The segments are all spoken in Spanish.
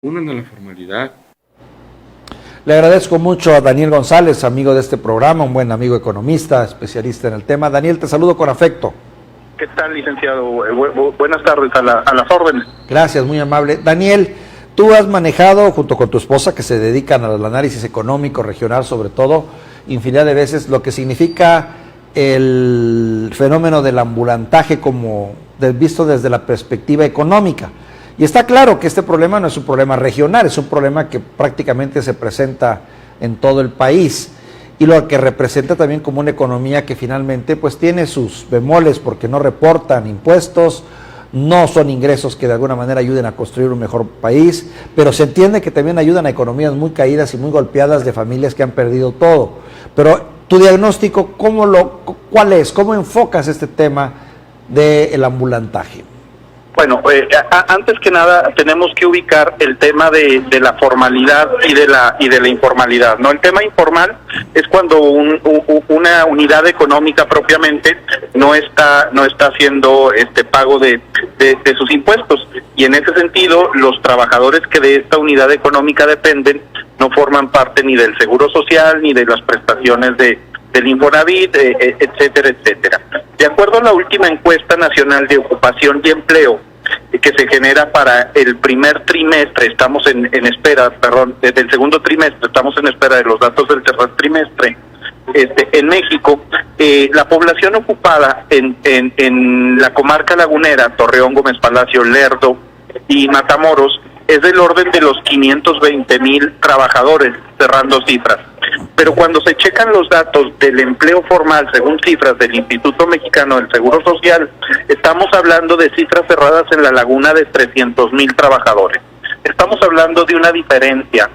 unan a la formalidad. Le agradezco mucho a Daniel González, amigo de este programa, un buen amigo economista, especialista en el tema. Daniel, te saludo con afecto. ¿Qué tal, licenciado? Buenas tardes, a las órdenes. Gracias, muy amable. Daniel, tú has manejado, junto con tu esposa, que se dedican al análisis económico, regional sobre todo, infinidad de veces, lo que significa el fenómeno del ambulantaje como visto desde la perspectiva económica. Y está claro que este problema no es un problema regional, es un problema que prácticamente se presenta en todo el país y lo que representa también como una economía que finalmente pues tiene sus bemoles porque no reportan impuestos, no son ingresos que de alguna manera ayuden a construir un mejor país, pero se entiende que también ayudan a economías muy caídas y muy golpeadas de familias que han perdido todo. Pero tu diagnóstico, ¿cuál es? ¿Cómo enfocas este tema del ambulantaje? Bueno, antes que nada tenemos que ubicar el tema de la formalidad y de la informalidad, ¿no? El tema informal es cuando una unidad económica propiamente no está haciendo pago de sus impuestos, y en ese sentido los trabajadores que de esta unidad económica dependen no forman parte ni del Seguro Social ni de las prestaciones del Infonavit, etcétera, etcétera. De acuerdo a la última encuesta nacional de ocupación y empleo que se genera para el primer trimestre, estamos en espera, desde el segundo trimestre, estamos en espera de los datos del tercer trimestre, en México, la población ocupada en la comarca lagunera, Torreón, Gómez Palacio, Lerdo y Matamoros, es del orden de los 520,000 trabajadores, cerrando cifras. Pero cuando se checan los datos del empleo formal, según cifras del Instituto Mexicano del Seguro Social, estamos hablando de cifras cerradas en la laguna de 300,000 trabajadores. Estamos hablando de una diferencia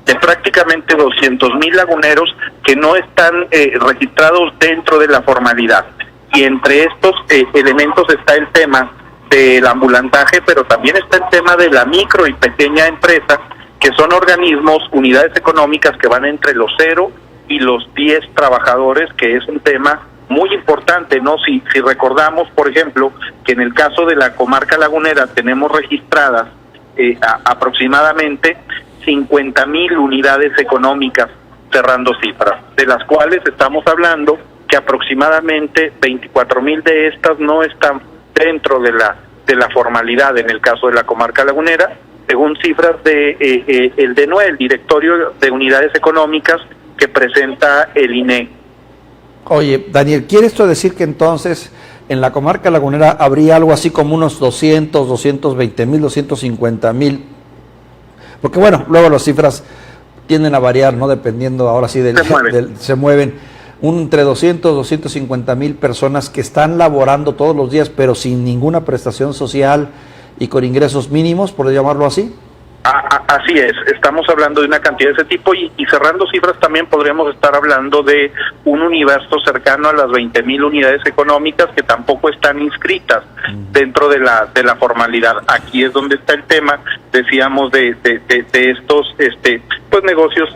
de prácticamente 200,000 laguneros que no están registrados dentro de la formalidad. Y entre estos elementos está el tema del ambulantaje, pero también está el tema de la micro y pequeña empresa, que son organismos, unidades económicas que van entre los 0 y los 10 trabajadores, que es un tema muy importante, ¿no? Si recordamos, por ejemplo, que en el caso de la comarca lagunera tenemos registradas aproximadamente 50,000 unidades económicas, cerrando cifras, de las cuales estamos hablando que aproximadamente 24,000 de estas no están dentro de la formalidad en el caso de la comarca lagunera, según cifras de el DENUE, el Directorio de Unidades Económicas que presenta el INE. Oye, Daniel, ¿quiere esto decir que entonces en la comarca lagunera habría algo así como unos 220,000, 250,000? Porque bueno, luego las cifras tienden a variar, ¿no? Dependiendo ahora sí se mueven. Entre 200 y 250,000 personas que están laborando todos los días, pero sin ninguna prestación social y con ingresos mínimos, por llamarlo así. Así es, estamos hablando de una cantidad de ese tipo y cerrando cifras también podríamos estar hablando de un universo cercano a las 20,000 unidades económicas que tampoco están inscritas dentro de la formalidad. Aquí es donde está el tema, decíamos, de estos pues negocios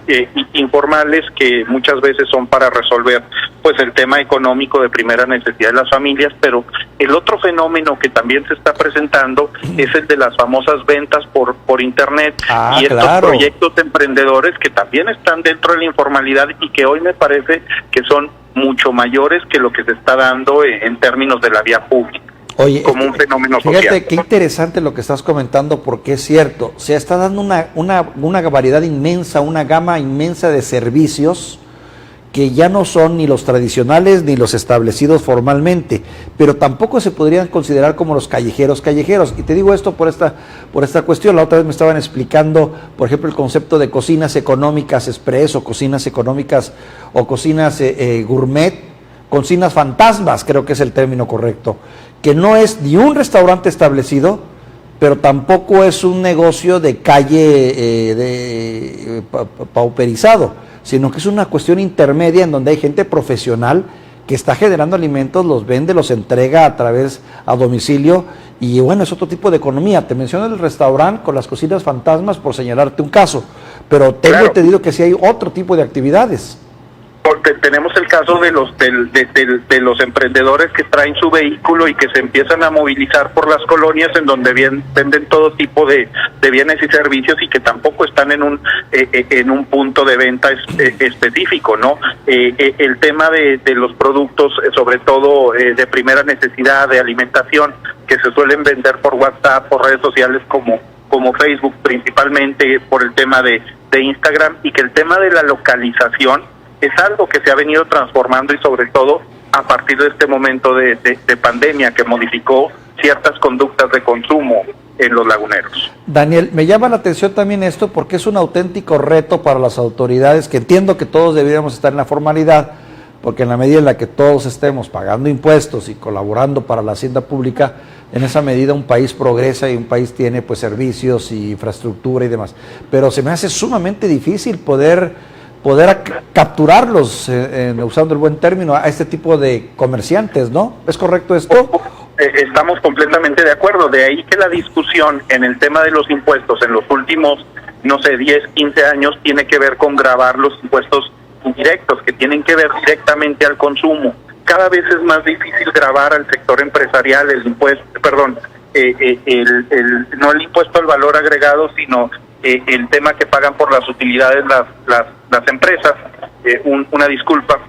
informales que muchas veces son para resolver pues el tema económico de primera necesidad de las familias, pero el otro fenómeno que también se está presentando es el de las famosas ventas por internet y estos proyectos emprendedores que también están dentro de la informalidad y que hoy me parece que son mucho mayores que lo que se está dando en términos de la vía pública. Oye, como un fenómeno social. Fíjate qué interesante lo que estás comentando, porque es cierto, se está dando una variedad inmensa, una gama inmensa de servicios que ya no son ni los tradicionales ni los establecidos formalmente, pero tampoco se podrían considerar como los callejeros. Y te digo esto por esta cuestión. La otra vez me estaban explicando, por ejemplo, el concepto de cocinas económicas express o cocinas económicas o cocinas gourmet, cocinas fantasmas, creo que es el término correcto, que no es ni un restaurante establecido, pero tampoco es un negocio de calle pauperizado, sino que es una cuestión intermedia en donde hay gente profesional que está generando alimentos, los vende, los entrega a domicilio, y bueno, es otro tipo de economía. Te menciono el restaurante con las cocinas fantasmas por señalarte un caso, pero tengo entendido que sí hay otro tipo de actividades. Porque tenemos el caso de de los emprendedores que traen su vehículo y que se empiezan a movilizar por las colonias en donde venden todo tipo de bienes y servicios y que tampoco están en un punto de venta específico, ¿no? El tema de los productos, sobre todo de primera necesidad, de alimentación, que se suelen vender por WhatsApp, por redes sociales como Facebook, principalmente por el tema de Instagram, y que el tema de la localización es algo que se ha venido transformando, y sobre todo a partir de este momento de pandemia que modificó ciertas conductas de consumo en los laguneros. Daniel, me llama la atención también esto porque es un auténtico reto para las autoridades, que entiendo que todos deberíamos estar en la formalidad, porque en la medida en la que todos estemos pagando impuestos y colaborando para la hacienda pública, en esa medida un país progresa y un país tiene pues servicios y infraestructura y demás. Pero se me hace sumamente difícil poder capturarlos, usando el buen término, a este tipo de comerciantes, ¿no? ¿Es correcto esto? Estamos completamente de acuerdo. De ahí que la discusión en el tema de los impuestos en los últimos, 10, 15 años tiene que ver con gravar los impuestos indirectos, que tienen que ver directamente al consumo. Cada vez es más difícil gravar al sector empresarial el impuesto, no el impuesto al valor agregado, sino el tema que pagan por las utilidades las empresas. Una disculpa.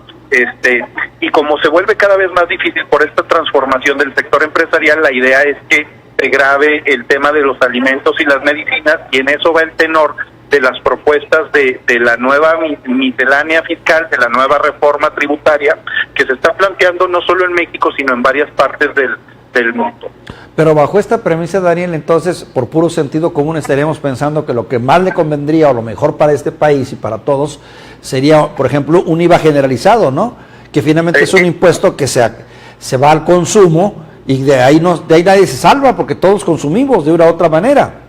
Y como se vuelve cada vez más difícil por esta transformación del sector empresarial, la idea es que se grave el tema de los alimentos y las medicinas, y en eso va el tenor de las propuestas de la nueva miscelánea fiscal, de la nueva reforma tributaria que se está planteando no solo en México, sino en varias partes del mundo. Pero bajo esta premisa, Daniel, entonces, por puro sentido común, estaríamos pensando que lo que más le convendría, o lo mejor para este país y para todos, sería, por ejemplo, un IVA generalizado, ¿no? Que finalmente es un impuesto que se va al consumo, y de ahí nadie se salva, porque todos consumimos de una u otra manera.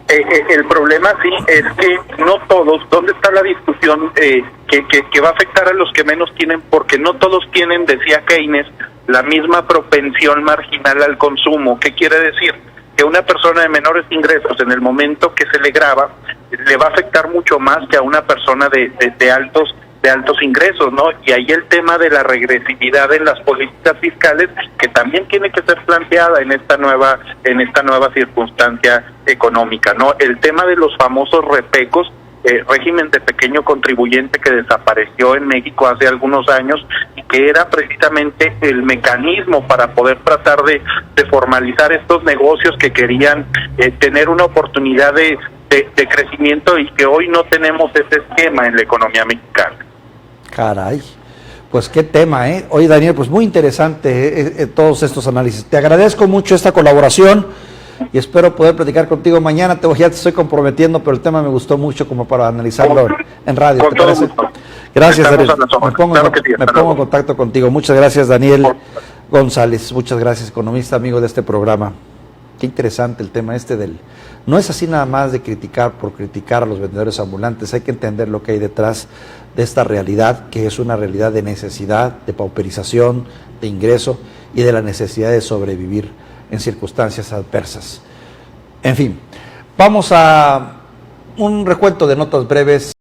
El problema sí es que no todos, ¿dónde está la discusión que va a afectar a los que menos tienen? Porque no todos tienen, decía Keynes, la misma propensión marginal al consumo. ¿Qué quiere decir? Que una persona de menores ingresos, en el momento que se le grava, le va a afectar mucho más que a una persona de altos ingresos, ¿no? Y ahí el tema de la regresividad en las políticas fiscales, que también tiene que ser planteada en esta nueva circunstancia económica, ¿no? El tema de los famosos repecos, régimen de pequeño contribuyente, que desapareció en México hace algunos años, y que era precisamente el mecanismo para poder tratar de formalizar estos negocios que querían tener una oportunidad de crecimiento, y que hoy no tenemos ese esquema en la economía mexicana. Caray, pues qué tema, ¿eh? Oye, Daniel, pues muy interesante todos estos análisis. Te agradezco mucho esta colaboración y espero poder platicar contigo mañana. Ya te estoy comprometiendo, pero el tema me gustó mucho como para analizarlo en radio. Con todo gusto. Gracias, Daniel. Me pongo en luego. contacto contigo. Muchas gracias, Daniel González. Muchas gracias, economista, amigo de este programa. Qué interesante el tema no es así nada más de criticar por criticar a los vendedores ambulantes. Hay que entender lo que hay detrás de esta realidad, que es una realidad de necesidad, de pauperización, de ingreso y de la necesidad de sobrevivir en circunstancias adversas. En fin, vamos a un recuento de notas breves.